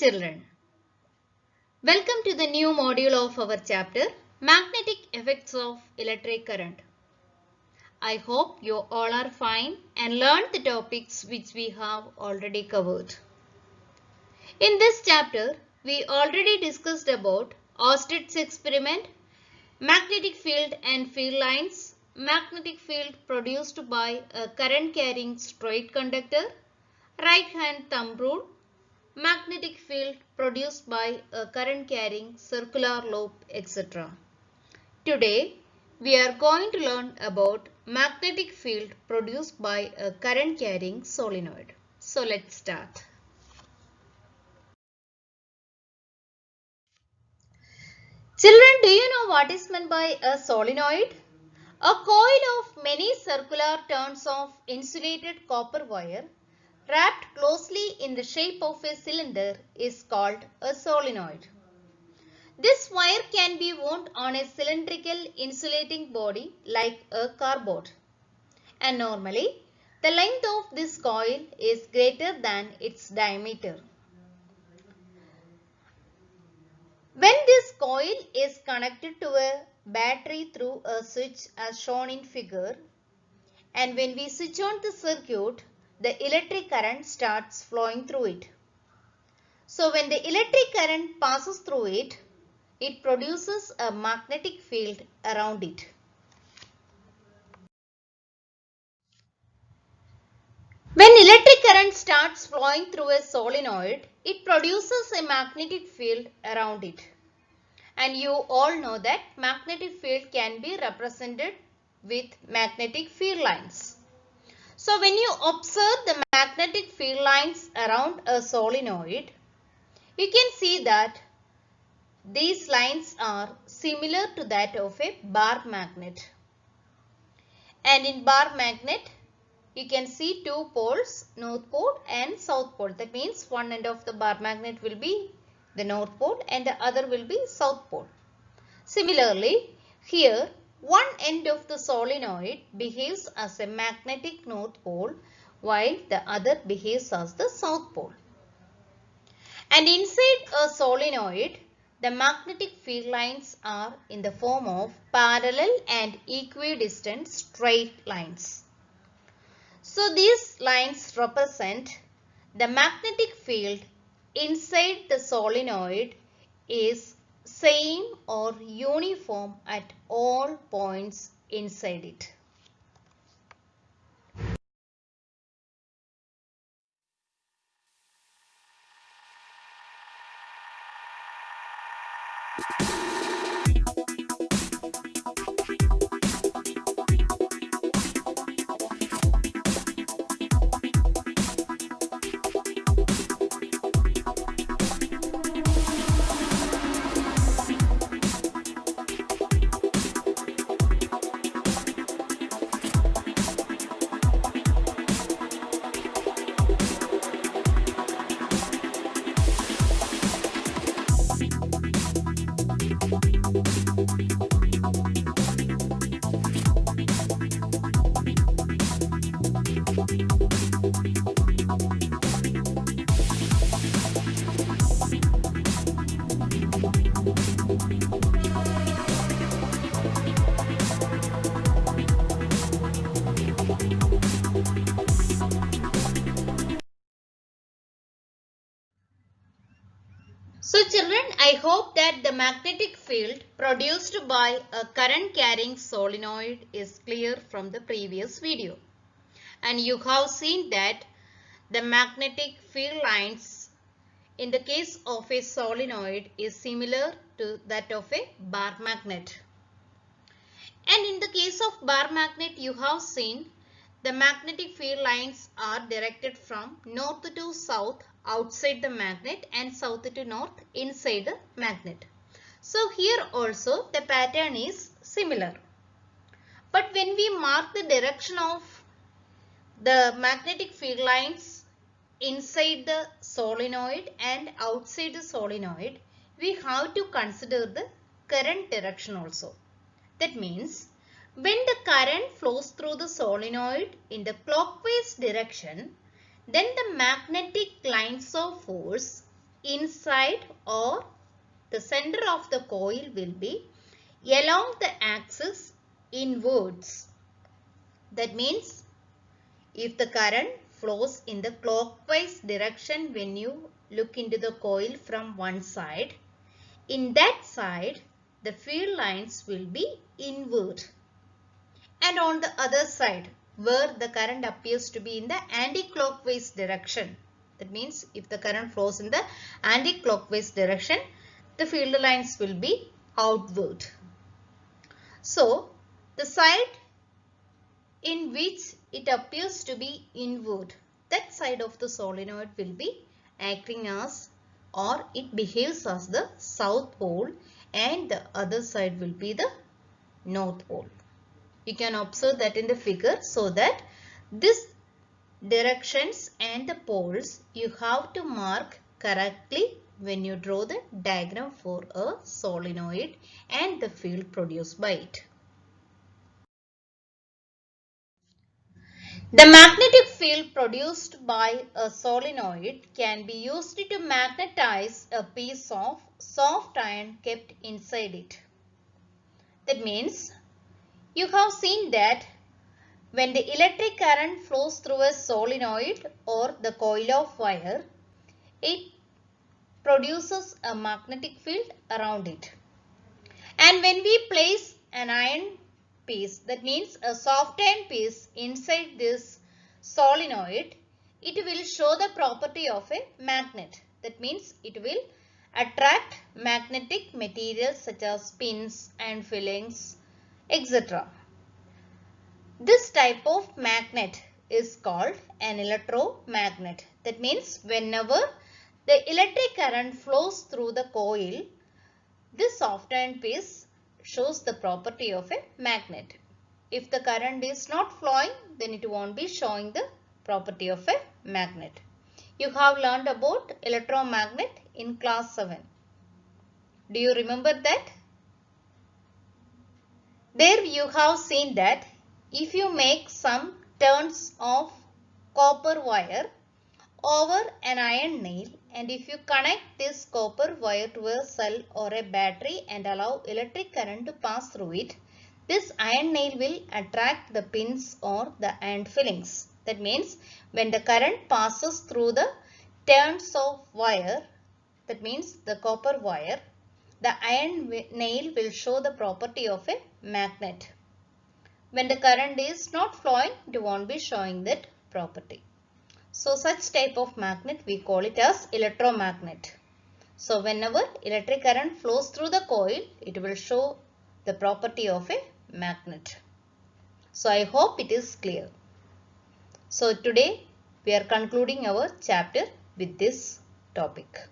children. Welcome to the new module of our chapter Magnetic Effects of Electric Current. I hope you all are fine and learned the topics which we have already covered. In this chapter, we already discussed about Oersted's experiment, magnetic field and field lines, magnetic field produced by a current carrying straight conductor, right hand thumb rule, magnetic field produced by a current carrying circular loop, etc. Today, we are going to learn about magnetic field produced by a current carrying solenoid. So let's start. Children, do you know what is meant by a solenoid? A coil of many circular turns of insulated copper wire wrapped closely in the shape of a cylinder is called a solenoid. This wire can be wound on a cylindrical insulating body like a cardboard, and normally the length of this coil is greater than its diameter. When this coil is connected to a battery through a switch as shown in figure, and when we switch on the circuit, the electric current starts flowing through it. So when the electric current passes through it, it produces a magnetic field around it. When electric current starts flowing through a solenoid, it produces a magnetic field around it. And you all know that magnetic field can be represented with magnetic field lines. So when you observe the magnetic field lines around a solenoid, you can see that these lines are similar to that of a bar magnet. And in bar magnet, you can see two poles, north pole and south pole. That means one end of the bar magnet will be the north pole and the other will be south pole. Similarly, here one end of the solenoid behaves as a magnetic north pole while the other behaves as the south pole. And inside a solenoid, the magnetic field lines are in the form of parallel and equidistant straight lines. So these lines represent the magnetic field inside the solenoid is same or uniform at all points inside it. So children, I hope that the magnetic field produced by a current carrying solenoid is clear from the previous video. And you have seen that the magnetic field lines in the case of a solenoid is similar to that of a bar magnet. And in the case of bar magnet, you have seen the magnetic field lines are directed from north to south outside the magnet and south to north inside the magnet. So here also the pattern is similar. But when we mark the direction of the magnetic field lines inside the solenoid and outside the solenoid, we have to consider the current direction also. That means when the current flows through the solenoid in the clockwise direction, then the magnetic lines of force inside or the center of the coil will be along the axis inwards. That means if the current flows in the clockwise direction when you look into the coil from one side, in that side the field lines will be inward. And on the other side where the current appears to be in the anti-clockwise direction, that means if the current flows in the anti-clockwise direction, the field lines will be outward. So the side in which it appears to be inward, that side of the solenoid will be acting as, or it behaves as, the south pole, and the other side will be the north pole. You can observe that in the figure, so that this directions and the poles you have to mark correctly when you draw the diagram for a solenoid and the field produced by it. The magnetic field produced by a solenoid can be used to magnetize a piece of soft iron kept inside it. That means you have seen that when the electric current flows through a solenoid or the coil of wire, it produces a magnetic field around it. And when we place an iron piece, that means a soft iron piece inside this solenoid, it will show the property of a magnet. That means it will attract magnetic materials such as pins and fillings, etc. This type of magnet is called an electromagnet. That means whenever the electric current flows through the coil, this soft iron piece shows the property of a magnet. If the current is not flowing, then it won't be showing the property of a magnet. You have learned about electromagnet in class 7. Do you remember that? There you have seen that if you make some turns of copper wire over an iron nail, and if you connect this copper wire to a cell or a battery and allow electric current to pass through it, this iron nail will attract the pins or the iron fillings. That means when the current passes through the turns of wire, that means the copper wire, the iron nail will show the property of a magnet. When the current is not flowing, it won't be showing that property. So such type of magnet we call it as electromagnet. So whenever electric current flows through the coil, it will show the property of a magnet. So I hope it is clear. So today we are concluding our chapter with this topic.